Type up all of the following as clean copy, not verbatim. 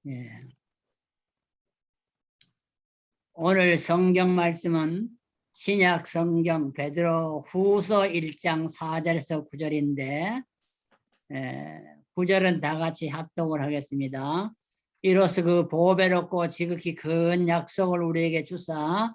예. 오늘 성경 말씀은 신약 성경 베드로 후서 1장 4절에서 9절인데 9절은 다 같이 합독을 하겠습니다. 이로써 그 보배롭고 지극히 큰 약속을 우리에게 주사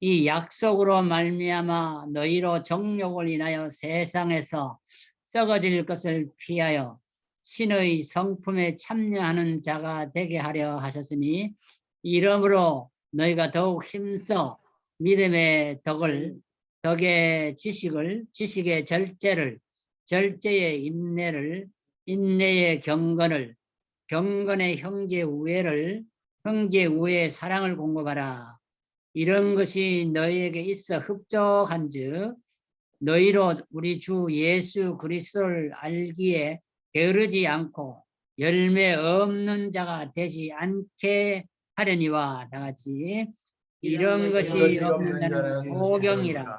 이 약속으로 말미암아 너희로 정욕을 인하여 세상에서 썩어질 것을 피하여 신의 성품에 참여하는 자가 되게 하려 하셨으니 이러므로 너희가 더욱 힘써 믿음의 덕의 지식을, 지식의 절제를, 절제의 인내를, 인내의 경건을, 경건의 형제 우애를, 형제 우애의 사랑을 공급하라. 이런 것이 너희에게 있어 흡족한즉 너희로 우리 주 예수 그리스도를 알기에 게으르지 않고 열매 없는 자가 되지 않게 하려니와. 다 같이 이런 것이 없는 자는 소경이라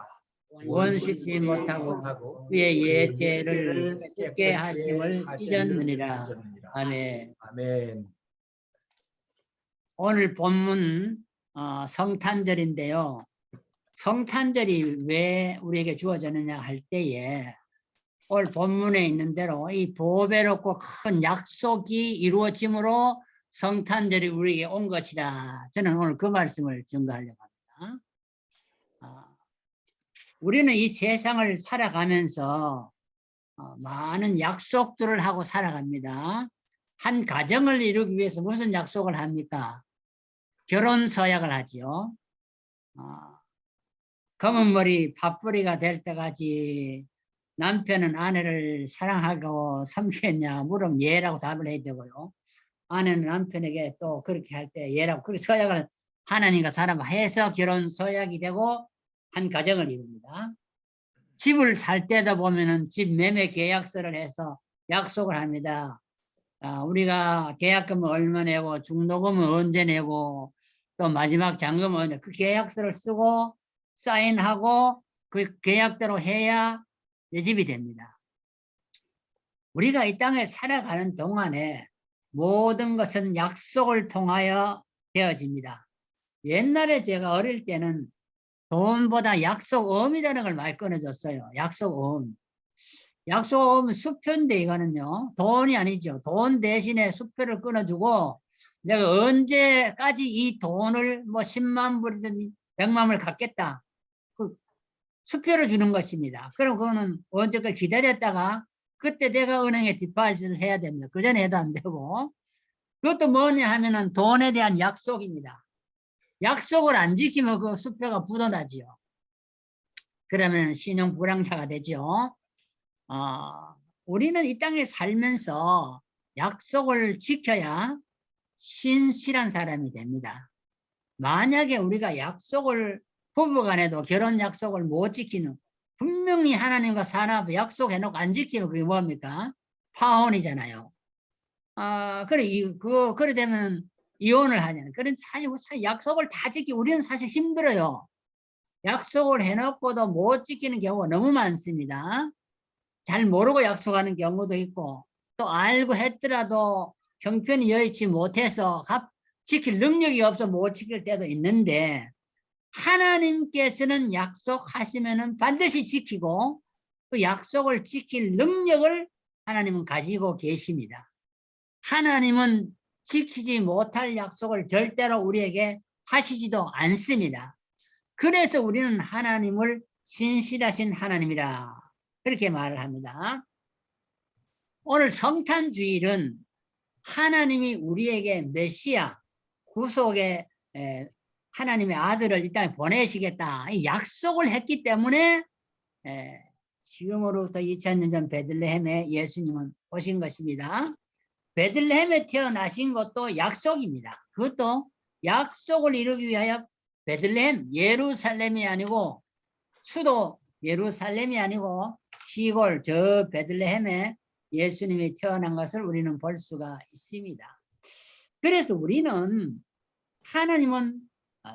원씻지 못하고 그의 예죄를 깨끗게 하심을 잊었느니라. 아멘. 아멘. 오늘 본문 성탄절인데요. 성탄절이 왜 우리에게 주어졌느냐 할 때에 오늘 본문에 있는 대로 이 보배롭고 큰 약속이 이루어짐으로 성탄절이 우리에게 온 것이라. 저는 오늘 그 말씀을 전가하려고 합니다. 우리는 이 세상을 살아가면서 많은 약속들을 하고 살아갑니다. 한 가정을 이루기 위해서 무슨 약속을 합니까? 결혼 서약을 하지요. 검은 머리 팥뿌리가 될 때까지 남편은 아내를 사랑하고 섬기겠냐 물으면 예라고 답을 해야 되고요. 아내는 남편에게 또 그렇게 할 때 예라고, 그렇게 서약을 하나님과 사람 해서 결혼 서약이 되고 한 가정을 이룹니다. 집을 살 때도 보면은 집 매매 계약서를 해서 약속을 합니다. 우리가 계약금은 얼마 내고 중도금은 언제 내고 또 마지막 잔금은 언제, 그 계약서를 쓰고 사인하고 그 계약대로 해야 내 집이 됩니다. 우리가 이 땅에 살아가는 동안에 모든 것은 약속을 통하여 되어집니다. 옛날에 제가 어릴 때는 돈보다 약속음이라는 걸 많이 꺼내줬어요. 약속음. 약속음은 수표인데 이거는요. 돈이 아니죠. 돈 대신에 수표를 끊어주고 내가 언제까지 이 돈을 뭐 10만 불이든 100만 불을 갖겠다. 그 수표를 주는 것입니다. 그럼 그거는 언제까지 기다렸다가 그때 내가 은행에 디파짓을 해야 됩니다. 그 전에 해도 안 되고. 그것도 뭐냐 하면은 돈에 대한 약속입니다. 약속을 안 지키면 그 수표가 묻어나지요. 그러면 신용 불량자가 되죠. 우리는 이 땅에 살면서 약속을 지켜야 신실한 사람이 됩니다. 만약에 우리가 약속을 부부간에도 결혼 약속을 못 지키는, 분명히 하나님과 사람 약속해놓고 안 지키면 그게 뭡니까? 파혼이잖아요. 그래 되면 이혼을 하잖아요. 그런 사실 약속을 다 지키고 우리는 사실 힘들어요. 약속을 해놓고도 못 지키는 경우가 너무 많습니다. 잘 모르고 약속하는 경우도 있고 또 알고 했더라도 형편이 여의치 못해서 지킬 능력이 없어 못 지킬 때도 있는데, 하나님께서는 약속하시면은 반드시 지키고 그 약속을 지킬 능력을 하나님은 가지고 계십니다. 하나님은 지키지 못할 약속을 절대로 우리에게 하시지도 않습니다. 그래서 우리는 하나님을 신실하신 하나님이라 그렇게 말을 합니다. 오늘 성탄주일은 하나님이 우리에게 메시아 구속의 하나님의 아들을 이 땅에 보내시겠다 이 약속을 했기 때문에 지금으로부터 2000년 전 베들레헴에 예수님은 오신 것입니다. 베들레헴에 태어나신 것도 약속입니다. 그것도 약속을 이루기 위하여 베들레헴, 예루살렘이 아니고 수도 예루살렘이 아니고 시골 저 베들레헴에 예수님이 태어난 것을 우리는 볼 수가 있습니다. 그래서 우리는 하나님은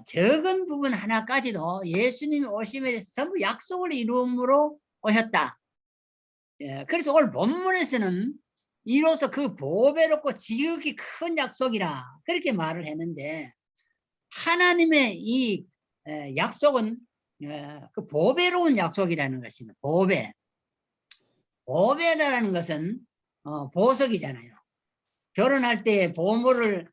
적은 부분 하나까지도 예수님이 오심에 대해서 전부 약속을 이루므로 오셨다. 그래서 오늘 본문에서는 이로써 그 보배롭고 지극히 큰 약속이라 그렇게 말을 했는데, 하나님의 이 약속은 그 보배로운 약속이라는 것입니다. 보배라는 것은 보석이잖아요. 결혼할 때 보물을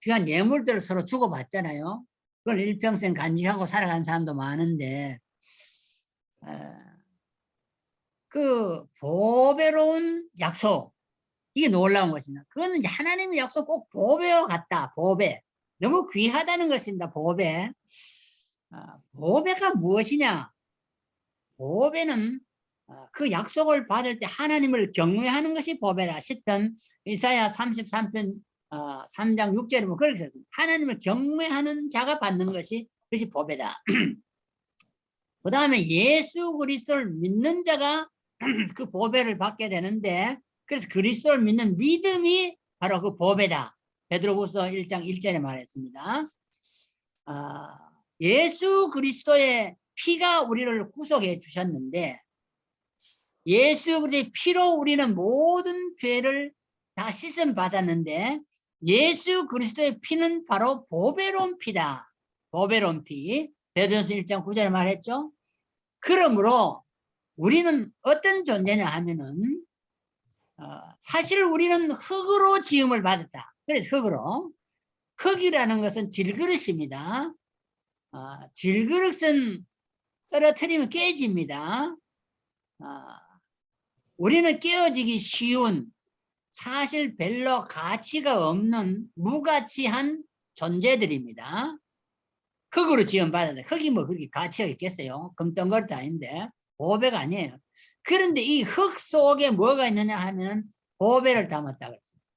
귀한 예물들을 서로 주고받잖아요. 그걸 일평생 간직하고 살아간 사람도 많은데, 그 보배로운 약속, 이게 놀라운 것입니다. 그거는 하나님의 약속 꼭 보배와 같다. 보배. 너무 귀하다는 것입니다. 보배. 보배가 무엇이냐? 보배는 그 약속을 받을 때 하나님을 경외하는 것이 보배라. 10편 이사야 33편 3장 6절에 보면 그렇게 썼습니다. 하나님을 경외하는 자가 받는 것이 그것이 보배다. 그 다음에 예수 그리스도를 믿는 자가 그 보배를 받게 되는데, 그래서 그리스도를 믿는 믿음이 바로 그 보배다. 베드로후서 1장 1절에 말했습니다. 예수 그리스도의 피가 우리를 구속해 주셨는데, 예수 그리스도의 피로 우리는 모든 죄를 다 씻음 받았는데, 예수 그리스도의 피는 바로 보배로운 피다. 보배로운 피. 베드로서 1장 9절에 말했죠. 그러므로 우리는 어떤 존재냐 하면은 사실 우리는 흙으로 지음을 받았다. 그래서 흙이라는 것은 질그릇입니다. 질그릇은 떨어뜨리면 깨집니다. 우리는 깨어지기 쉬운, 사실 별로 가치가 없는 무가치한 존재들입니다. 흙으로 지음받았다. 흙이 뭐 그렇게 가치가 있겠어요? 금덩어리도 아닌데. 보배가 아니에요. 그런데 이 흙 속에 뭐가 있느냐 하면 보배를 담았다 그랬습니다.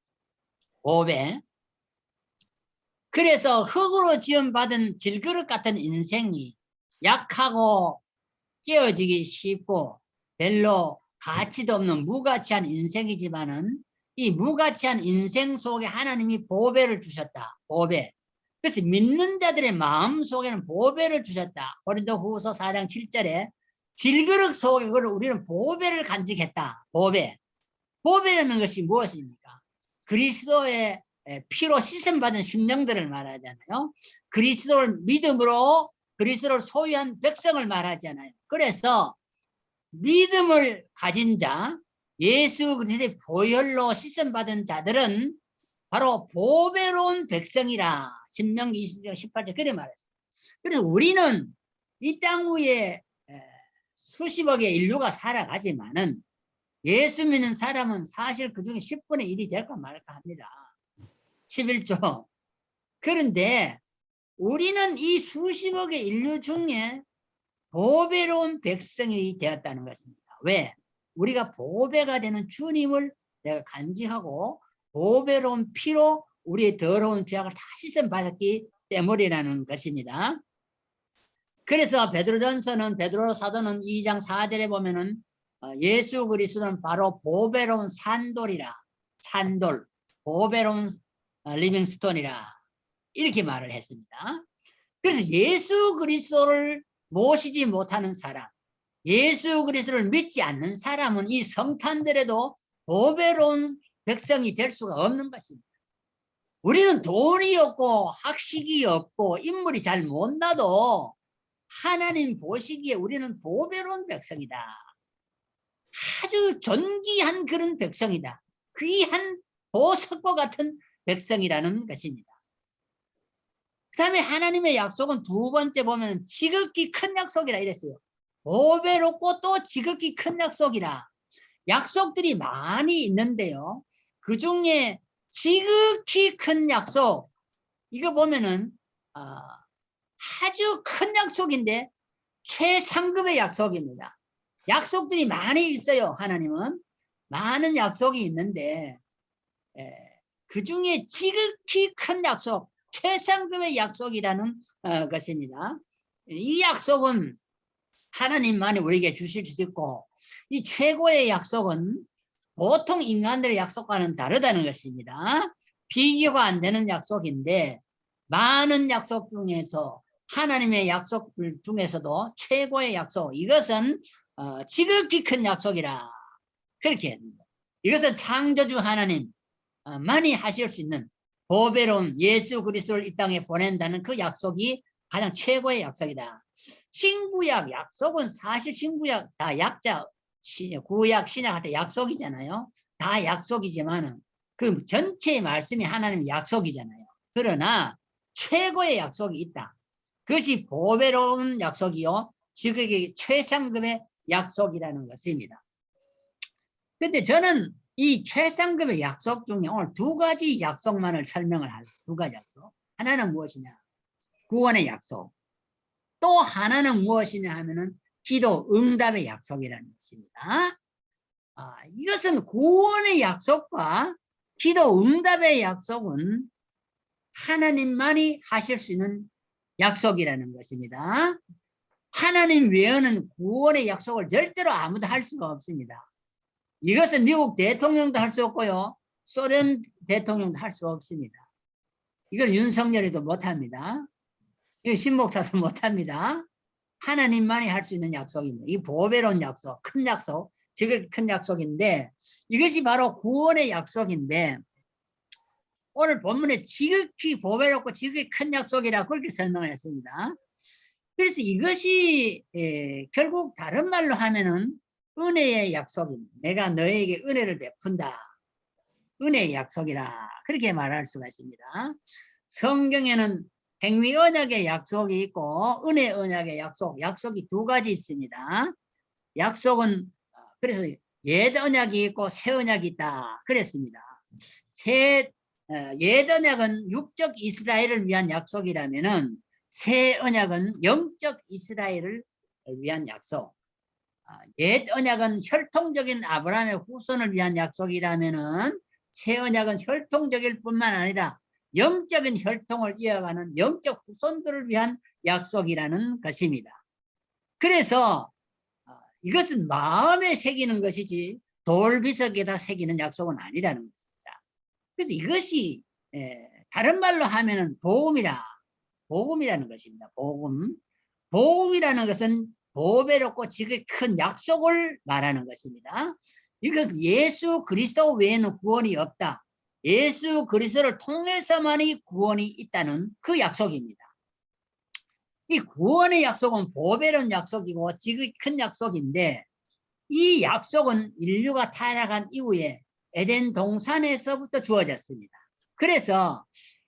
보배. 그래서 흙으로 지음받은 질그릇 같은 인생이 약하고 깨어지기 쉽고 별로 가치도 없는 무가치한 인생이지만은, 이 무가치한 인생 속에 하나님이 보배를 주셨다. 보배. 그래서 믿는 자들의 마음 속에는 보배를 주셨다. 고린도후서 4장 7절에 질그릇 속에 우리는 보배를 간직했다. 보배. 보배라는 것이 무엇입니까? 그리스도의 피로 씻음받은 심령들을 말하잖아요. 그리스도를 믿음으로 그리스도를 소유한 백성을 말하잖아요. 그래서 믿음을 가진 자, 예수 그리스도의 보혈로 씻음받은 자들은 바로 보배로운 백성이라. 신명기 20장 18절 그래 말했어요. 그래서 우리는 이 땅 위에 수십억의 인류가 살아가지만은 예수 믿는 사람은 사실 그중에 10분의 1이 될까 말까 합니다. 11조. 그런데 우리는 이 수십억의 인류 중에 보배로운 백성이 되었다는 것입니다. 왜? 우리가 보배가 되는 주님을 내가 간직하고 보배로운 피로 우리의 더러운 죄악을 다 씻음 받았기 때문이라는 것입니다. 그래서 베드로전서는, 베드로 사도는 2장 4절에 보면은 예수 그리스도는 바로 보배로운 산돌이라. 산돌. 보배로운 리빙스톤이라. 이렇게 말을 했습니다. 그래서 예수 그리스도를 모시지 못하는 사람, 예수 그리스도를 믿지 않는 사람은 이 성탄들에도 보배로운 백성이 될 수가 없는 것입니다. 우리는 돈이 없고 학식이 없고 인물이 잘 못 나도 하나님 보시기에 우리는 보배로운 백성이다. 아주 존귀한 그런 백성이다. 귀한 보석과 같은 백성이라는 것입니다. 그 다음에 하나님의 약속은 두 번째 보면 지극히 큰 약속이라 이랬어요. 보배롭고 또 지극히 큰 약속이라. 약속들이 많이 있는데요. 그 중에 지극히 큰 약속, 이거 보면은 아주 큰 약속인데 최상급의 약속입니다. 약속들이 많이 있어요. 하나님은 많은 약속이 있는데 그 중에 지극히 큰 약속, 최상급의 약속이라는 것입니다. 이 약속은 하나님만이 우리에게 주실 수 있고, 이 최고의 약속은 보통 인간들의 약속과는 다르다는 것입니다. 비교가 안 되는 약속인데, 많은 약속 중에서 하나님의 약속들 중에서도 최고의 약속, 이것은 지극히 큰 약속이라 그렇게 했습니다. 이것은 창조주 하나님 만이 하실 수 있는 보배로운 예수 그리스도를 이 땅에 보낸다는 그 약속이 가장 최고의 약속이다. 신구약 약속은 사실 신구약 다 약자 구약 신약할 때 약속이잖아요. 다 약속이지만 그 전체의 말씀이 하나님의 약속이잖아요. 그러나 최고의 약속이 있다. 그것이 보배로운 약속이요 지극히 최상급의 약속이라는 것입니다. 근데 저는 이 최상급의 약속 중에 오늘 두 가지 약속만을 설명을 할 두 가지 약속. 하나는 무엇이냐? 구원의 약속. 또 하나는 무엇이냐 하면은 기도 응답의 약속이라는 것입니다. 이것은 구원의 약속과 기도 응답의 약속은 하나님만이 하실 수 있는 약속이라는 것입니다. 하나님 외에는 구원의 약속을 절대로 아무도 할 수가 없습니다. 이것은 미국 대통령도 할 수 없고요. 소련 대통령도 할 수 없습니다. 이걸 윤석열이도 못합니다. 이거 신목사도 못합니다. 하나님만이 할 수 있는 약속입니다. 이 보배로운 약속, 큰 약속, 지극히 큰 약속인데 이것이 바로 구원의 약속인데 오늘 본문에 지극히 보배롭고 지극히 큰 약속이라고 그렇게 설명을 했습니다. 그래서 이것이 결국 다른 말로 하면은 은혜의 약속입니다. 내가 너에게 은혜를 베푼다. 은혜의 약속이라 그렇게 말할 수가 있습니다. 성경에는 행위 언약의 약속이 있고 은혜 언약의 약속이 두 가지 있습니다. 약속은 그래서 옛 언약이 있고 새 언약이 있다 그랬습니다. 옛 언약은 육적 이스라엘을 위한 약속이라면은 새 언약은 영적 이스라엘을 위한 약속. 옛 언약은 혈통적인 아브라함의 후손을 위한 약속이라면은 새 언약은 혈통적일 뿐만 아니라 영적인 혈통을 이어가는 영적 후손들을 위한 약속이라는 것입니다. 그래서 이것은 마음에 새기는 것이지 돌비석에다 새기는 약속은 아니라는 것입니다. 그래서 이것이 다른 말로 하면은 복음이라는 것입니다. 복음이라는 것은 보배롭고 지극히 큰 약속을 말하는 것입니다. 이것은 예수 그리스도 외에는 구원이 없다. 예수 그리스도를 통해서만이 구원이 있다는 그 약속입니다. 이 구원의 약속은 보배로운 약속이고 지극히 큰 약속인데 이 약속은 인류가 타락한 이후에 에덴 동산에서부터 주어졌습니다. 그래서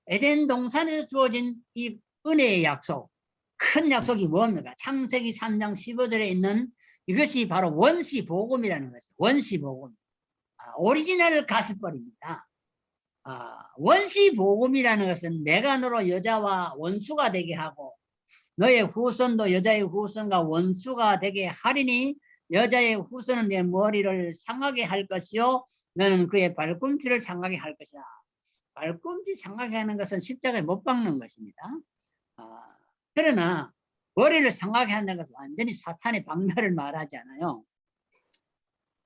에덴 동산에서 주어진 이 은혜의 약속, 큰 약속이 뭡니까? 창세기 3장 15절에 있는 이것이 바로 원시복음이라는 것입니다. 원시복음. 오리지널 가스벌입니다. 원시복음이라는 것은 내가 너로 여자와 원수가 되게 하고 너의 후손도 여자의 후손과 원수가 되게 하리니 여자의 후손은 내 머리를 상하게 할 것이요 너는 그의 발꿈치를 상하게 할 것이다. 발꿈치 상하게 하는 것은 십자가에 못 박는 것입니다. 그러나 머리를 상하게 한다는 것은 완전히 사탄의 박멸을 말하지 않아요.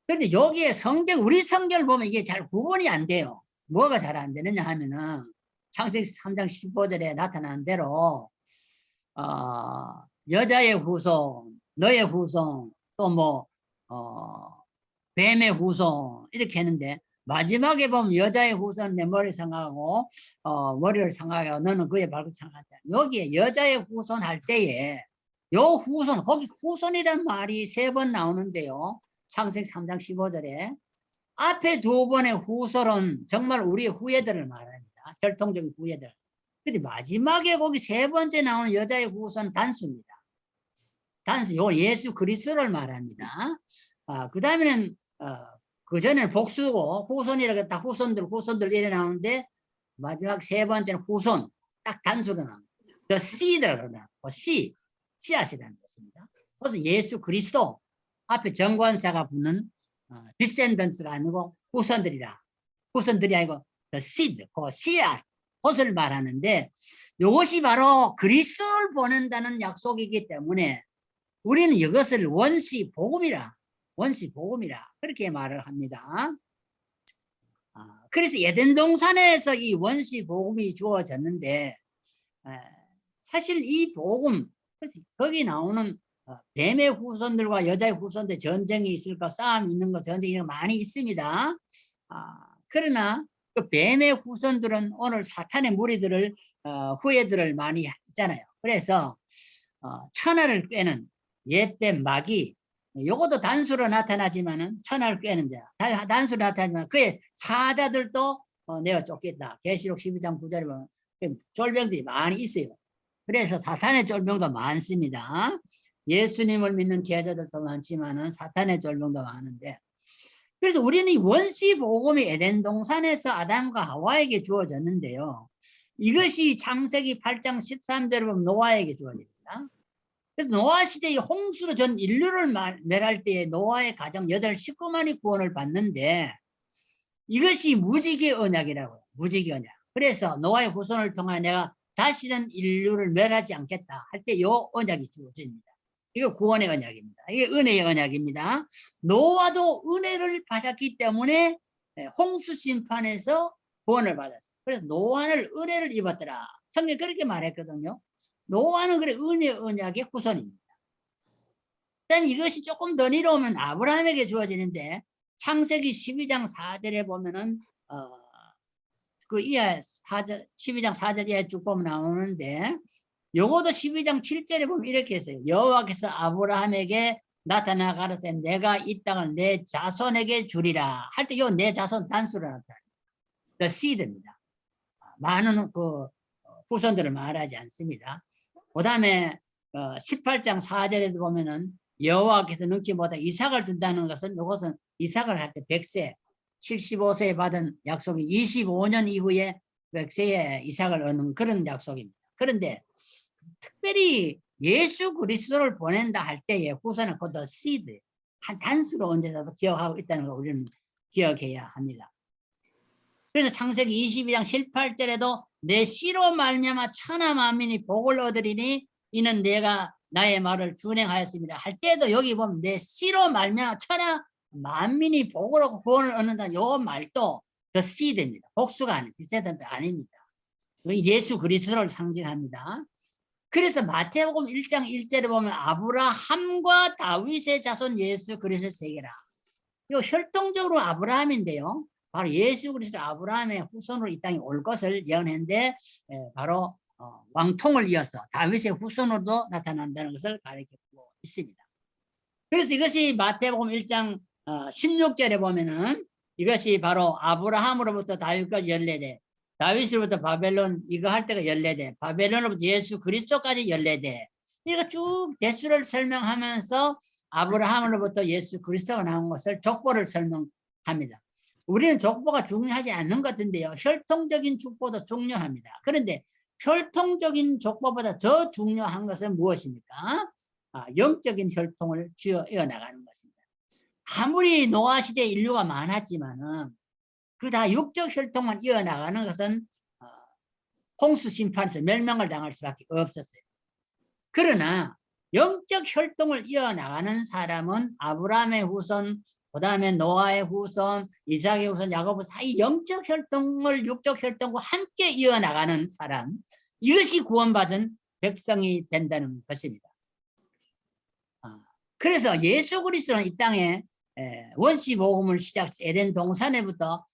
그런데 여기에 우리 성경을 보면 이게 잘 구분이 안 돼요. 뭐가 잘 안 되느냐 하면은 창세기 3장 15절에 나타난 대로 여자의 후손, 너의 후손, 또 뱀의 후손 이렇게 했는데 마지막에 보면 여자의 후손 내 머리 상하고 머리를 상하게 하고 너는 그의 발꿈치 상하다. 여기에 여자의 후손 할 때에 요 후손 거기 후손이란 말이 3번 나오는데요. 창세기 3장 15절에 앞에 2번의 후손은 정말 우리의 후예들을 말합니다. 혈통적인 후예들. 근데 마지막에 거기 3번째 나오는 여자의 후손 단수입니다. 단수, 요 예수 그리스도를 말합니다. 그 다음에는 그 전에는 복수고 후손이라고 했다. 후손들 이래 나오는데 마지막 3번째는 후손 딱 단수로 나옵니다. The seed라고 그러나 씨앗이라는 것입니다. 그래서 예수 그리스도 앞에 정관사가 붙는 descendants가 아니고 후손들이 아니고 the seed, 그 씨앗 것을 말하는데 이것이 바로 그리스도를 보낸다는 약속이기 때문에 우리는 이것을 원시복음이라 그렇게 말을 합니다. 그래서 에덴 동산에서 이 원시복음이 주어졌는데 사실 이 복음, 거기 나오는 뱀의 후손들과 여자의 후손들 전쟁이 있을까, 싸움이 있는 거, 전쟁이 있는 거 많이 있습니다. 그러나 그 뱀의 후손들은 오늘 사탄의 무리들을 후예들을 많이 있잖아요. 그래서 천하를 꿰는 옛뱀 마귀, 요것도 단수로 나타나지만은 천하를 꿰는 자, 단수로 나타나지만 그의 사자들도 내가 쫓겠다. 계시록 12장 9절에 보면 쫄병들이 많이 있어요. 그래서 사탄의 쫄병도 많습니다. 예수님을 믿는 제자들도 많지만은 사탄의 쫄병도 많은데, 그래서 우리는 이 원시 복음이 에덴 동산에서 아담과 하와에게 주어졌는데요. 이것이 창세기 8장 13절에 보면 노아에게 주어집니다. 그래서 노아 시대의 홍수로 전 인류를 멸할 때에 노아의 가정 19만이 구원을 받는데, 이것이 무지개 언약이라고요. 무지개 언약. 그래서 노아의 후손을 통해 내가 다시는 인류를 멸하지 않겠다 할 때 이 언약이 주어집니다. 이거 구원의 언약입니다. 이게 은혜의 언약입니다. 노아도 은혜를 받았기 때문에 홍수 심판에서 구원을 받았어요. 그래서 노아는 은혜를 입었더라. 성경이 그렇게 말했거든요. 노아는 그래 은혜의 언약의 후손입니다. 일단 이것이 조금 더 내려오면 아브라함에게 주어지는데, 창세기 12장 4절에 보면은 그 이하 4절 12장 4절 이하에 쭉 보면 나오는데, 요것도 12장 7절에 보면 이렇게 했어요. 여호와께서 아브라함에게 나타나 가로되 내가 이 땅을 내 자손에게 주리라 할 때 요 내 자손 단수로 나타납니다. The seed입니다. 많은 그 후손들을 말하지 않습니다. 그 다음에 18장 4절에도 보면은 여호와께서 능치 못하 이삭을 준다는 것은, 이것은 이삭을 할 때 100세 75세에 받은 약속이 25년 이후에 100세에 이삭을 얻는 그런 약속입니다. 그런데 특별히 예수 그리스도를 보낸다 할 때의 후손은 그 the seed, 한 단수로 언제라도 기억하고 있다는 걸 우리는 기억해야 합니다. 그래서 창세기 22장 18절에도 내 씨로 말미암아 천하 만민이 복을 얻으리니 이는 내가 나의 말을 준행하였습니다 할 때도 여기 보면 내 씨로 말미암아 천하 만민이 복을 얻고 구원을 얻는다는 요 말도 the seed입니다. 복수가 아닌 descendant 아닙니다. 예수 그리스도를 상징합니다. 그래서 마태복음 1장 1절에 보면 아브라함과 다윗의 자손 예수 그리스도 세계라. 이 혈통적으로 아브라함인데요. 바로 예수 그리스도 아브라함의 후손으로 이 땅에 올 것을 예언했는데, 바로 왕통을 이어서 다윗의 후손으로도 나타난다는 것을 가르치고 있습니다. 그래서 이것이 마태복음 1장 16절에 보면은 이것이 바로 아브라함으로부터 다윗까지 14대, 다윗으로부터 바벨론 이거 할 때가 14대, 바벨론으로부터 예수 그리스도까지 14대, 이거 쭉 대수를 설명하면서 아브라함으로부터 예수 그리스도가 나온 것을 족보를 설명합니다. 우리는 족보가 중요하지 않는 것 같은데요. 혈통적인 족보도 중요합니다. 그런데 혈통적인 족보보다 더 중요한 것은 무엇입니까? 영적인 혈통을 이어나가는 것입니다. 아무리 노아 시대 인류가 많았지만은 그 다 육적 혈통만 이어나가는 것은 홍수 심판에서 멸망을 당할 수밖에 없었어요. 그러나 영적 혈통을 이어나가는 사람은 아브라함의 후손, 그 다음에 노아의 후손, 이삭의 후손, 야곱 후손, 이 영적 혈통을 육적 혈통과 함께 이어나가는 사람, 이것이 구원받은 백성이 된다는 것입니다. 그래서 예수 그리스도는 이 땅에 원시 복음을 시작 에덴 동산에부터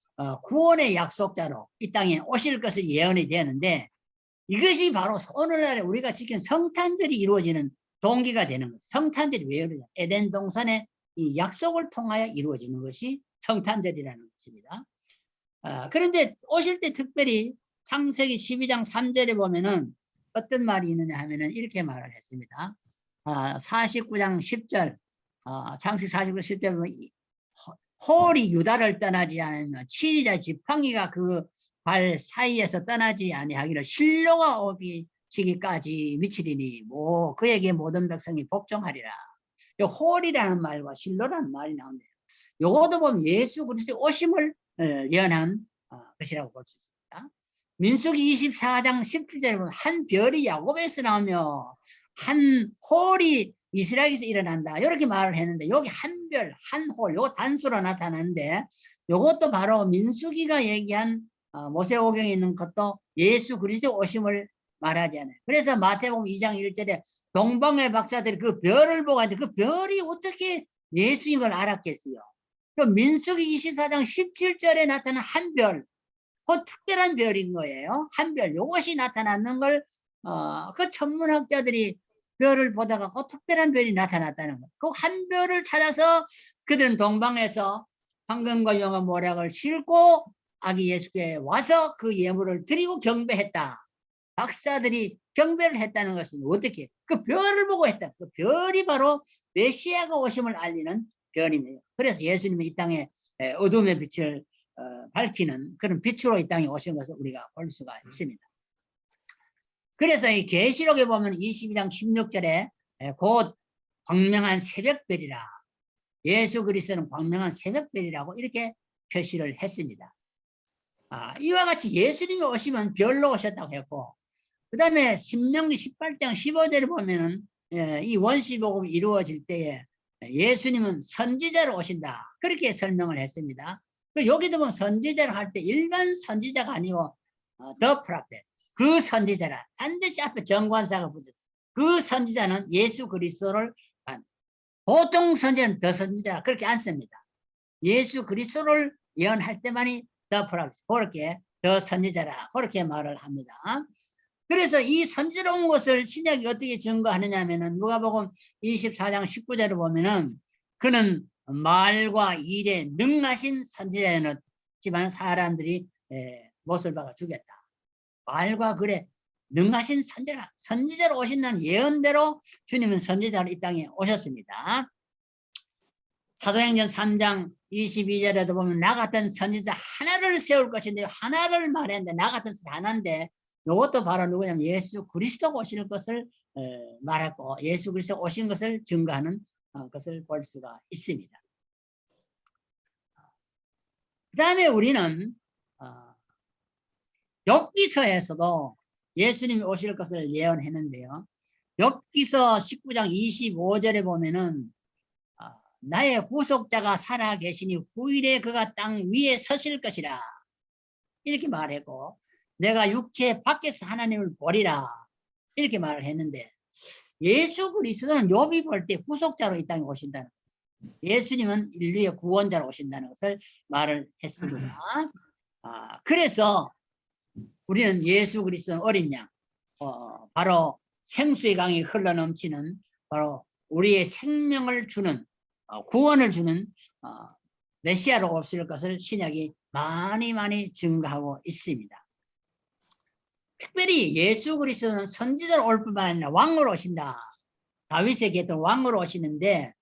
구원의 약속자로 이 땅에 오실 것을 예언이 되었는데, 이것이 바로 오늘날에 우리가 지킨 성탄절이 이루어지는 동기가 되는 것. 성탄절이 왜 이러냐? 에덴 동산의 이 약속을 통하여 이루어지는 것이 성탄절이라는 것입니다. 그런데 오실 때 특별히 창세기 12장 3절에 보면은 어떤 말이 있느냐 하면은 이렇게 말을 했습니다. 49장 10절, 창세기 49장 10절 보면 홀이 유다를 떠나지 않으면 치리자 지팡이가 그 발 사이에서 떠나지 아니하기를 실로가 오기시기까지 미치리니 뭐 그에게 모든 백성이 복종하리라. 이 홀이라는 말과 실로라는 말이 나오는데요. 요것도 보면 예수 그리스도의 오심을 예언한 것이라고 볼 수 있습니다. 민수기 24장 17절에 보면 한 별이 야곱에서 나오며 한 홀이 이스라엘에서 일어난다 이렇게 말을 했는데, 여기 한 별, 한 홀, 요거 단수로 나타나는데, 요것도 바로 민수기가 얘기한 모세오경에 있는 것도 예수 그리스도 오심을 말하지 않아요. 그래서 마태복음 2장 1절에 동방의 박사들이 그 별을 보고 하는데 그 별이 어떻게 예수님을 알았겠어요. 그 민수기 24장 17절에 나타난 한 별, 그 특별한 별인 거예요. 한 별, 이것이 나타나는 걸, 그 천문학자들이 별을 보다가 그 특별한 별이 나타났다는 거. 그 한 별을 찾아서 그들은 동방에서 황금과 영화 모략을 싣고 아기 예수께 와서 그 예물을 드리고 경배했다. 박사들이 경배를 했다는 것은 어떻게? 그 별을 보고 했다. 그 별이 바로 메시아가 오심을 알리는 별입니다. 그래서 예수님이 이 땅에 어둠의 빛을 밝히는 그런 빛으로 이 땅에 오신 것을 우리가 볼 수가 있습니다. 그래서 이 계시록에 보면 22장 16절에 곧 광명한 새벽별이라, 예수 그리스도는 광명한 새벽별이라고 이렇게 표시를 했습니다. 이와 같이 예수님이 오시면 별로 오셨다고 했고, 그 다음에 신명기 18장 15절에 보면은 이 원시복음이 이루어질 때에 예수님은 선지자로 오신다, 그렇게 설명을 했습니다. 여기도 보면 선지자를 할 때 일반 선지자가 아니고 the prophet, 그 선지자라, 반드시 앞에 정관사가 붙어. 그 선지자는 예수 그리스도를, 보통 선지자는 더 선지자라 그렇게 안 씁니다. 예수 그리스도를 예언할 때만이 the prophet, 그렇게 더 선지자라 그렇게 말을 합니다. 그래서 이 선지로운 것을 신약이 어떻게 증거하느냐 하면은 누가복음 24장 19절을 보면은 그는 말과 일에 능하신 선지자였지만 사람들이 못을 박아 죽였다. 말과 글에 능하신 선지자로 오신다는 예언대로 주님은 선지자로 이 땅에 오셨습니다. 사도행전 3장 22절에도 보면 나 같은 선지자 하나를 세울 것인데, 하나를 말했는데 나 같은 선지자 하나인데, 이것도 바로 누구냐면 예수 그리스도가 오실 것을 말했고 예수 그리스도가 오신 것을 증거하는 것을 볼 수가 있습니다. 그 다음에 우리는 욥기서에서도 예수님이 오실 것을 예언했는데요. 욥기서 19장 25절에 보면은 나의 후속자가 살아 계시니 후일에 그가 땅 위에 서실 것이라, 이렇게 말했고, 내가 육체 밖에서 하나님을 보리라, 이렇게 말을 했는데, 예수 그리스도는 욥이 볼 때 후속자로 이 땅에 오신다는 거예요. 예수님은 인류의 구원자로 오신다는 것을 말을 했습니다. 그래서 우리는 예수 그리스도는 어린 양, 바로 생수의 강이 흘러넘치는, 바로 우리의 생명을 주는, 구원을 주는 메시아로 오실 것을 신약이 많이 증거하고 있습니다. 특별히 예수 그리스도는 선지자로 올 뿐만 아니라 왕으로 오신다. 다윗의 계통 왕으로 오시는데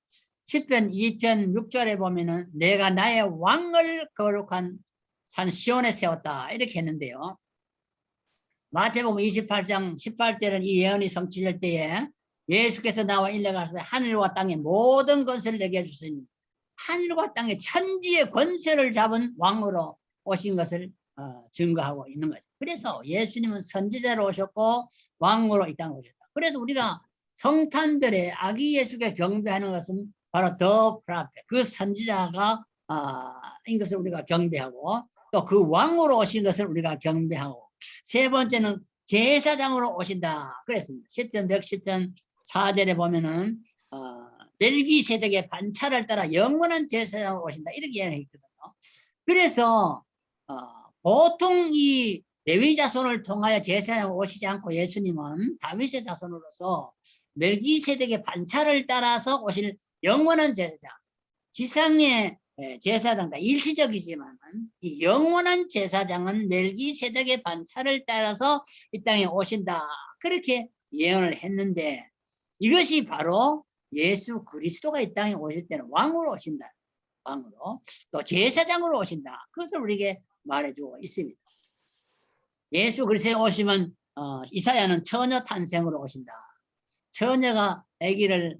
시편 2편 6절에 보면은 내가 나의 왕을 거룩한 산 시온에 세웠다, 이렇게 했는데요. 마태복음 28장 18절은 이 예언이 성취될 때에 예수께서 나와 일러가서 하늘과 땅의 모든 권세를 내게 주시니, 하늘과 땅의 천지의 권세를 잡은 왕으로 오신 것을 증거하고 있는 거죠. 그래서 예수님은 선지자로 오셨고 왕으로 이 땅에 오셨다. 그래서 우리가 성탄절에 아기 예수께 경배하는 것은 바로 더 프라페, 그 선지자가 인 것을 우리가 경배하고, 또 그 왕으로 오신 것을 우리가 경배하고, 세 번째는 제사장으로 오신다 그랬습니다. 10편 110편 4절에 보면은 멜기세덱의 반차를 따라 영원한 제사장으로 오신다, 이렇게 이야기했거든요. 그래서 보통 이 레위 자손을 통하여 제사장으로 오시지 않고 예수님은 다윗의 자손으로서 멜기세덱의 반차를 따라서 오실 영원한 제사장, 지상의 제사장 다 일시적이지만 이 영원한 제사장은 멜기세덱의 반차를 따라서 이 땅에 오신다, 그렇게 예언을 했는데, 이것이 바로 예수 그리스도가 이 땅에 오실 때는 왕으로 오신다, 왕으로, 또 제사장으로 오신다, 그것을 우리에게 말해주고 있습니다. 예수 그리스도에 오시면 이사야는 처녀 탄생으로 오신다, 처녀가 아기를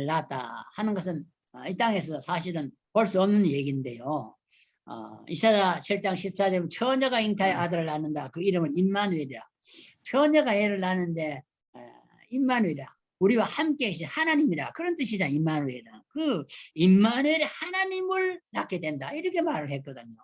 낳았다 하는 것은 이 땅에서 사실은 볼 수 없는 얘기인데요. 이사야 7장 14절에 처녀가 잉타의 아들을 낳는다, 그 이름은 임마누엘이라. 처녀가 애를 낳는데 임마누엘이라, 우리와 함께 계신 하나님이라, 그런 뜻이다. 임마누엘이라, 그 임마누엘이 하나님을 낳게 된다, 이렇게 말을 했거든요.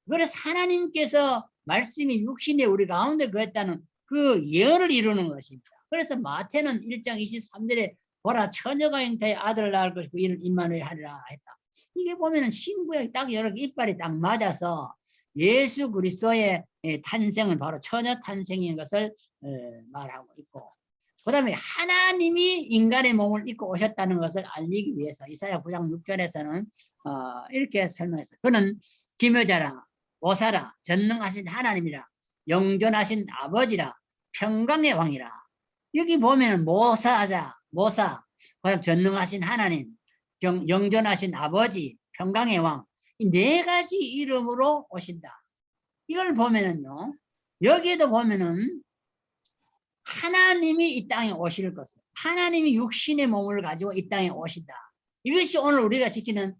그래서 하나님께서 말씀이 육신에 우리 가운데 거했다는 그 예언을 이루는 것입니다. 그래서 마태는 1장 23절에 보라 처녀가 잉태의 아들을 낳을 것이고 이를 임마누엘 하리라 했다. 이게 보면은 신구약이 딱 여러 개 이빨이 딱 맞아서 예수 그리스도의 탄생은 바로 처녀 탄생인 것을 말하고 있고, 그 다음에 하나님이 인간의 몸을 입고 오셨다는 것을 알리기 위해서 이사야 9장 6절에서는 이렇게 설명했어요. 그는 기묘자라 오사라 전능하신 하나님이라 영존하신 아버지라 평강의 왕이라. 여기 보면은 모사자 모사, 그다음 전능하신 하나님, 영존하신 아버지, 평강의 왕, 이 네 가지 이름으로 오신다. 이걸 보면은요, 여기에도 보면은 하나님이 이 땅에 오실 것을, 하나님이 육신의 몸을 가지고 이 땅에 오신다. 이것이 오늘 우리가 지키는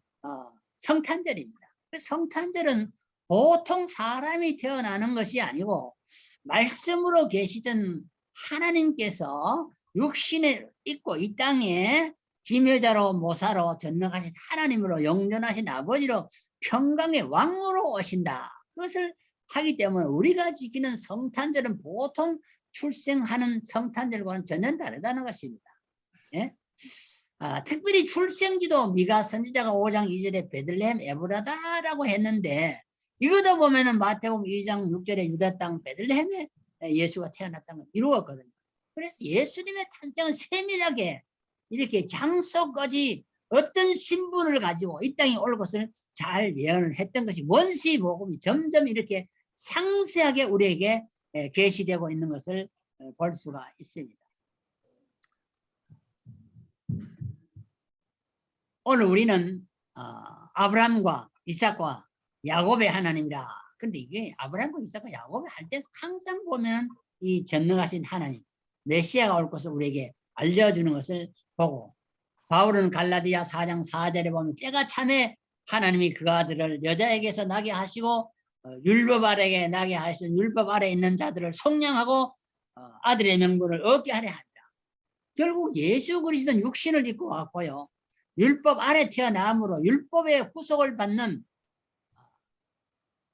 성탄절입니다. 성탄절은 보통 사람이 태어나는 것이 아니고 말씀으로 계시던 하나님께서 육신을 입고 이 땅에 기묘자로 모사로 전능하신 하나님으로 영존하신 아버지로 평강의 왕으로 오신다. 그것을 하기 때문에 우리가 지키는 성탄절은 보통 출생하는 성탄절과는 전혀 다르다는 것입니다. 예? 특별히 출생지도 미가 선지자가 5장 2절에 베들레헴 에브라다라고 했는데, 이거도 보면은 마태복음 2장 6절에 유다 땅 베들레헴에 예수가 태어났다는 걸 이루었거든요. 그래서 예수님의 탄생은 세밀하게 이렇게 장소까지 어떤 신분을 가지고 이 땅에 올 것을 잘 예언을 했던 것이 원시 복음이 점점 이렇게 상세하게 우리에게 계시되고 있는 것을 볼 수가 있습니다. 오늘 우리는 아브라함과 이삭과 야곱의 하나님이라. 근데 이게 아브라함과 이삭과 야곱을 할 때 항상 보면 이 전능하신 하나님, 메시아가 올 것을 우리에게 알려주는 것을 보고, 바울은 갈라디아 4장 4절에 보면 때가 참에 하나님이 그 아들을 여자에게서 나게 하시고 율법 아래에 나게 하시는 율법 아래에 있는 자들을 속량하고 아들의 명분을 얻게 하려 한다. 결국 예수 그리스도는 육신을 입고 왔고요, 율법 아래 태어남으로 율법의 후속을 받는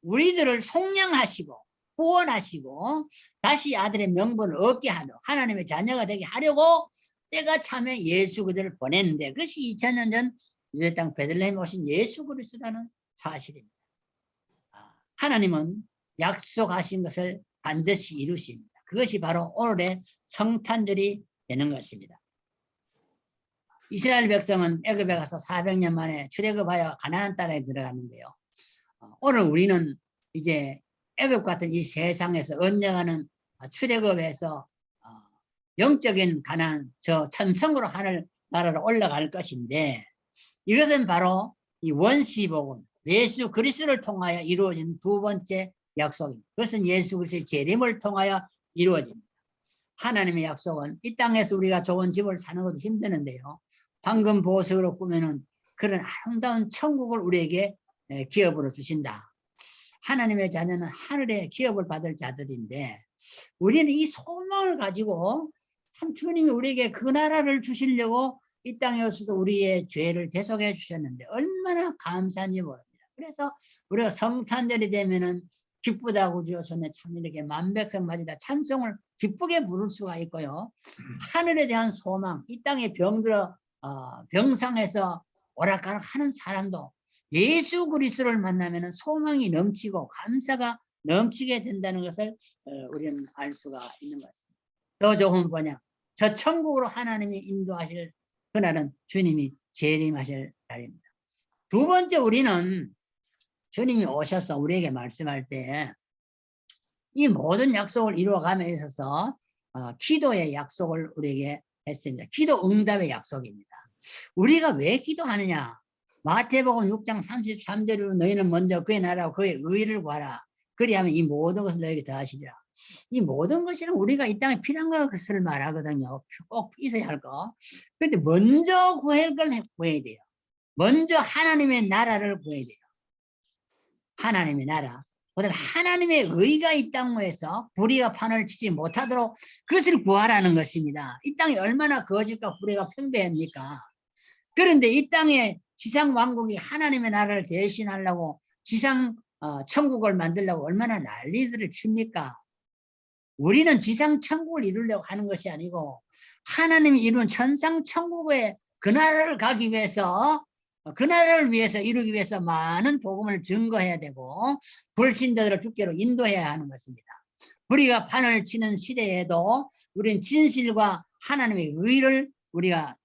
우리들을 속량하시고 구원하시고 다시 아들의 명분을 얻게 하려, 하나님의 자녀가 되게 하려고 때가 참에 예수 그들을 보냈는데, 그것이 2000년 전 유대 땅 베들레헴에 오신 예수 그리스도라는 사실입니다. 하나님은 약속하신 것을 반드시 이루십니다. 그것이 바로 오늘의 성탄절이 되는 것입니다. 이스라엘 백성은 애굽에 가서 400년 만에 출애굽하여 가나안 땅에 들어갔는데요, 오늘 우리는 이제 애굽 같은 이 세상에서 언젠가는 출애굽에서 영적인 가나안, 저 천성으로 하늘 나라로 올라갈 것인데, 이것은 바로 이 원시복음 예수 그리스도를 통하여 이루어진 두 번째 약속입니다. 그것은 예수 그리스도의 재림을 통하여 이루어집니다. 하나님의 약속은 이 땅에서 우리가 좋은 집을 사는 것도 힘드는데요, 황금 보석으로 꾸며는 그런 아름다운 천국을 우리에게 기업으로 주신다. 하나님의 자녀는 하늘의 기업을 받을 자들인데, 우리는 이 소망을 가지고 참 주님이 우리에게 그 나라를 주시려고 이 땅에 오셔서 우리의 죄를 대속해 주셨는데 얼마나 감사한지 모릅니다. 그래서 우리가 성탄절이 되면은 기쁘다고 주어서는 참 이렇게 만백성 맞이다 찬송을 기쁘게 부를 수가 있고요, 하늘에 대한 소망, 이 땅에 병들어 병상에서 오락가락 하는 사람도 예수 그리스도를 만나면 소망이 넘치고 감사가 넘치게 된다는 것을 우리는 알 수가 있는 것 같습니다. 더 좋은 번역, 저 천국으로 하나님이 인도하실 그날은 주님이 재림하실 날입니다. 두 번째, 우리는 주님이 오셔서 우리에게 말씀할 때 이 모든 약속을 이루어감에 있어서 기도의 약속을 우리에게 했습니다. 기도 응답의 약속입니다. 우리가 왜 기도하느냐? 마태복음 6장 33절로 너희는 먼저 그의 나라와 그의 의를 구하라. 그리하면 이 모든 것을 너희에게 더하시리라. 이 모든 것이는 우리가 이 땅에 필요한 것을 말하거든요. 꼭 있어야 할 거. 그런데 먼저 구할 걸 구해야 돼요. 먼저 하나님의 나라를 구해야 돼요. 하나님의 나라. 그다음에 하나님의 의가 이 땅에서 불의가 판을 치지 못하도록 그것을 구하라는 것입니다. 이 땅이 얼마나 거짓과 불의가 팽배합니까? 그런데 이 땅에 지상 왕국이 하나님의 나라를 대신하려고 지상 천국을 만들려고 얼마나 난리들을 칩니까? 우리는 지상 천국을 이루려고 하는 것이 아니고 하나님이 이룬 천상 천국의 그 나라를 가기 위해서 그 나라를 위해서 이루기 위해서 많은 복음을 증거해야 되고 불신자들을 주께로 인도해야 하는 것입니다. 우리가 판을 치는 시대에도 우리는 진실과 하나님의 의를 우리가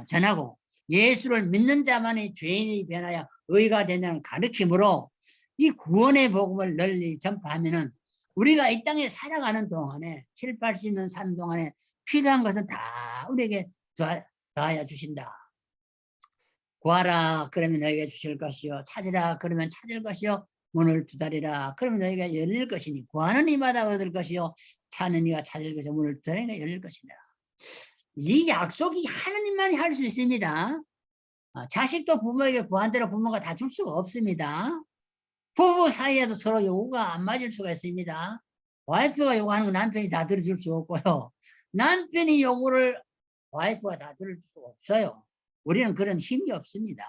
전하고 예수를 믿는 자만이 죄인이 변하여 의가 된다는 가르침으로 이 구원의 복음을 널리 전파하면은 우리가 이 땅에 살아가는 동안에 7, 80년 사는 동안에 필요한 것은 다 우리에게 더하여 주신다. 구하라 그러면 너에게 주실 것이요 찾으라 그러면 찾을 것이요 문을 두드리라 그러면 너희가 열릴 것이니 구하는 이마다 얻을 것이요 찾는 이가 찾을 것이요 문을 두드리니까 열릴 것이니라. 이 약속이 하나님만이 할 수 있습니다. 자식도 부모에게 구한 대로 부모가 다 줄 수가 없습니다. 부부 사이에도 서로 요구가 안 맞을 수가 있습니다. 와이프가 요구하는 거 남편이 다 들어줄 수 없고요. 남편이 요구를 와이프가 다 들어줄 수가 없어요. 우리는 그런 힘이 없습니다.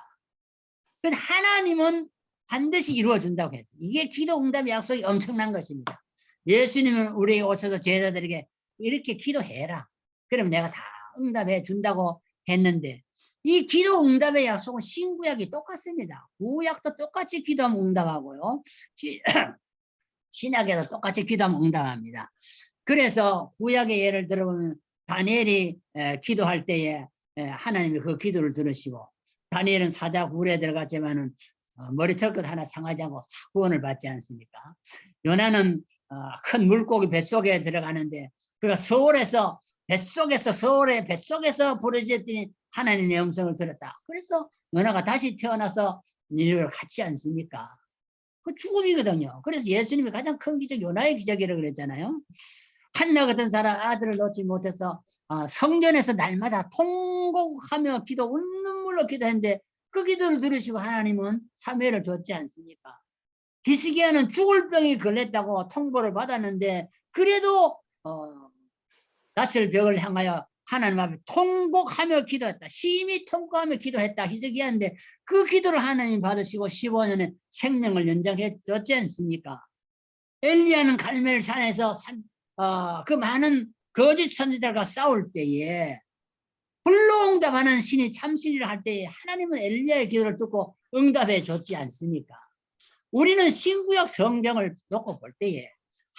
그런데 하나님은 반드시 이루어준다고 했어요. 이게 기도 응답의 약속이 엄청난 것입니다. 예수님은 우리에게 오셔서 제자들에게 이렇게 기도해라. 그럼 내가 다 응답해 준다고 했는데 이 기도 응답의 약속은 신구약이 똑같습니다. 구약도 똑같이 기도하면 응답하고요. 신약에도 똑같이 기도하면 응답합니다. 그래서 구약의 예를 들어보면 다니엘이 기도할 때에 하나님이 그 기도를 들으시고 다니엘은 사자 굴에 들어갔지만은 머리털 것 하나 상하지 않고 구원을 받지 않습니까? 요나는 큰 물고기 뱃속에 들어가는데 그가 서울에서 서울의 뱃속에서 부르짖더니 하나님의 음성을 들었다. 그래서 요나가 다시 태어나서 니느웨를 갔지 않습니까? 그 죽음이거든요. 그래서 예수님이 가장 큰 기적 요나의 기적이라고 그랬잖아요. 한나 같은 사람 아들을 놓지 못해서 성전에서 날마다 통곡하며 기도 웃는물로 기도했는데 그 기도를 들으시고 하나님은 사무엘을 줬지 않습니까? 히스기야는 죽을 병이 걸렸다고 통보를 받았는데 그래도 낯을 벽을 향하여 하나님 앞에 통곡하며 기도했다. 심히 통곡하며 기도했다. 히스기야인데 그 기도를 하나님 받으시고 15년에 생명을 연장해 줬지 않습니까? 엘리야는 갈멜산에서 그 많은 거짓 선지자들과 싸울 때에 불로 응답하는 신이 참신이라 할 때에 하나님은 엘리야의 기도를 듣고 응답해 줬지 않습니까? 우리는 신구약 성경을 놓고 볼 때에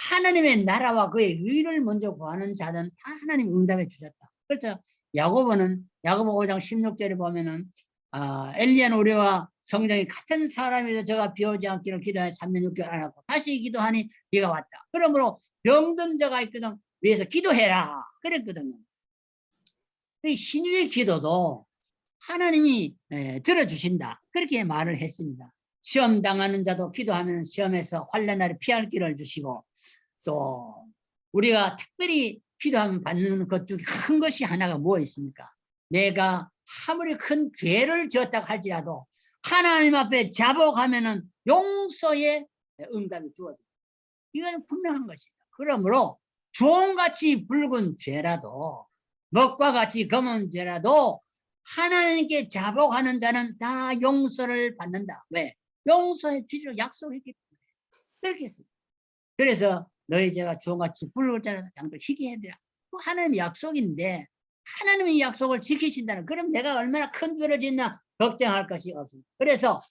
하나님의 나라와 그의 의를 먼저 구하는 자는 다 하나님 응답해 주셨다. 그래서 야고보는 야고보 5장 16절에 보면은 엘리야는 우리와 성령이 같은 사람이서 저가 비오지 않기를 기도하여 3년 6개월 안 하고 다시 기도하니 비가 왔다. 그러므로 병든 자가 있거든 위해서 기도해라 그랬거든요. 신유의 기도도 하나님이 들어주신다 그렇게 말을 했습니다. 시험 당하는 자도 기도하면 시험에서 환난을 피할 길을 주시고 또 우리가 특별히 기도하면 받는 것 중에 큰 것이 하나가 뭐 있습니까? 내가 아무리 큰 죄를 지었다고 할지라도 하나님 앞에 자복하면은 용서의 응답이 주어집니다. 이건 분명한 것입니다. 그러므로 주홍같이 붉은 죄라도 먹과 같이 검은 죄라도 하나님께 자복하는 자는 다 용서를 받는다. 왜? 용서해 주기로 약속했기 때문에. 그렇게 했습니다. 그래서 너희 죄가 주홍같이 붉을 자라도 양도 희게 해드라. 하나님의 약속인데 하나님의 약속을 지키신다는 그럼 내가 얼마나 큰 죄를 짓나 걱정할 것이 없습니다. 그래서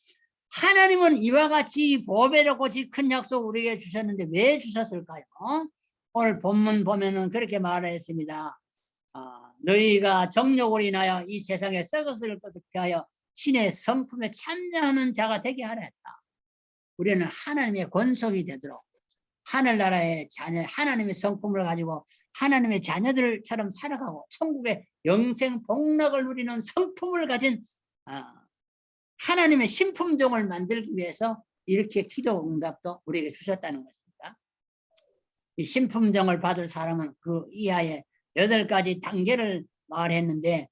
하나님은 이와 같이 보배롭고 큰 약속 우리에게 주셨는데 왜 주셨을까요? 오늘 본문 보면은 그렇게 말했습니다. 너희가 정욕으로 인하여 이 세상에 썩었을 것을 피하여 신의 성품에 참여하는 자가 되게 하라 했다. 우리는 하나님의 권속이 되도록 하늘나라의 자녀, 하나님의 성품을 가지고 하나님의 자녀들처럼 살아가고 천국의 영생 복락을 누리는 성품을 가진 하나님의 신품종을 만들기 위해서 이렇게 기도 응답도 우리에게 주셨다는 것입니다. 이 신품종을 받을 사람은 그 이하의 8가지 단계를 말했는데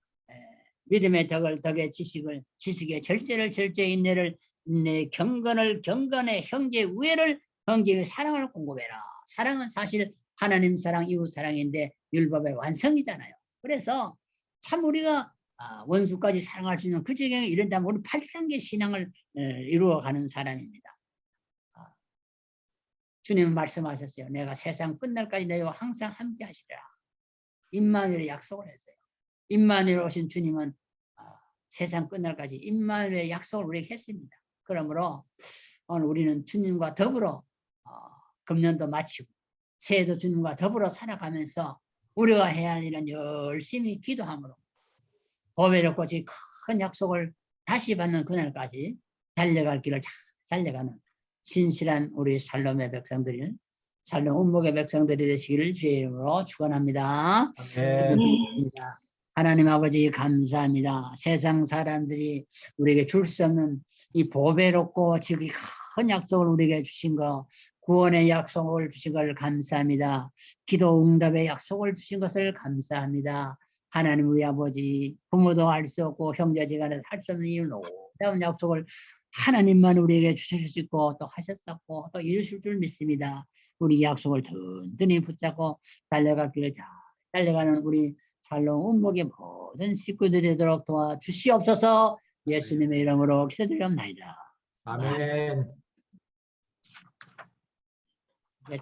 믿음의 덕을 덕의 지식의 절제를 절제 인내를 인내 경건을 경건의 형제 우애를 형제의 사랑을 공급해라. 사랑은 사실 하나님 사랑 이웃 사랑인데 율법의 완성이잖아요. 그래서 참 우리가 원수까지 사랑할 수 있는 그 지경에 이른다면 우리 8단계 신앙을 이루어가는 사람입니다. 주님은 말씀하셨어요. 내가 세상 끝날까지 너희와 항상 함께 하시리라. 임마누엘의 약속을 했어요. 임마누엘 오신 주님은 세상 끝날까지 임마누엘의 약속을 우리에게 했습니다. 그러므로 오늘 우리는 주님과 더불어 금년도 마치고 새해도 주님과 더불어 살아가면서 우리가 해야 할 일은 열심히 기도함으로 보배롭고 큰 약속을 다시 받는 그날까지 달려갈 길을 잘 달려가는 신실한 우리 살롬의 백성들이 살롬 운목의 백성들이 되시기를 주의 이름으로 축원합니다. 기도드리겠습니다. 하나님 아버지 감사합니다. 세상 사람들이 우리에게 줄 수 없는 이 보배롭고 지극히 큰 약속을 우리에게 주신 거, 구원의 약속을 주신 것을 감사합니다. 기도 응답의 약속을 주신 것을 감사합니다. 하나님 우리 아버지, 부모도 알 수 없고 형제지간에 할 수 없는 이 놀라운 약속을 하나님만 우리에게 주실 수 있고 또 하셨었고 또 이루실 줄 믿습니다. 우리 약속을 든든히 붙잡고 달려갈 길을 잘 달려가는 우리 살롬 운목의 모든 식구들이 되도록 도와주시옵소서. 예수님의 이름으로 기도드리옵나이다. 아멘.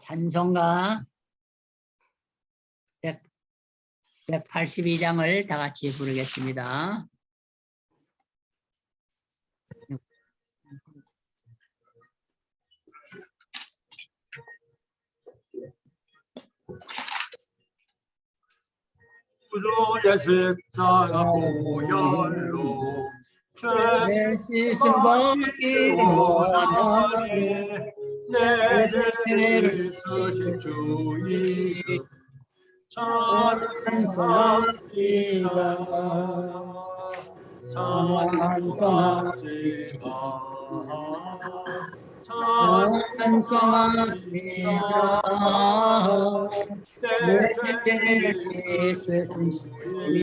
찬송가 182장을 다 같이 부르겠습니다. 구주의 십자가 보혈로 내 씻음 받기 원하네. 내 죄를 씻으실 주님 찬송합시다. 찬송합시다. 찬송합시다. 내 죄를 씻으신 주님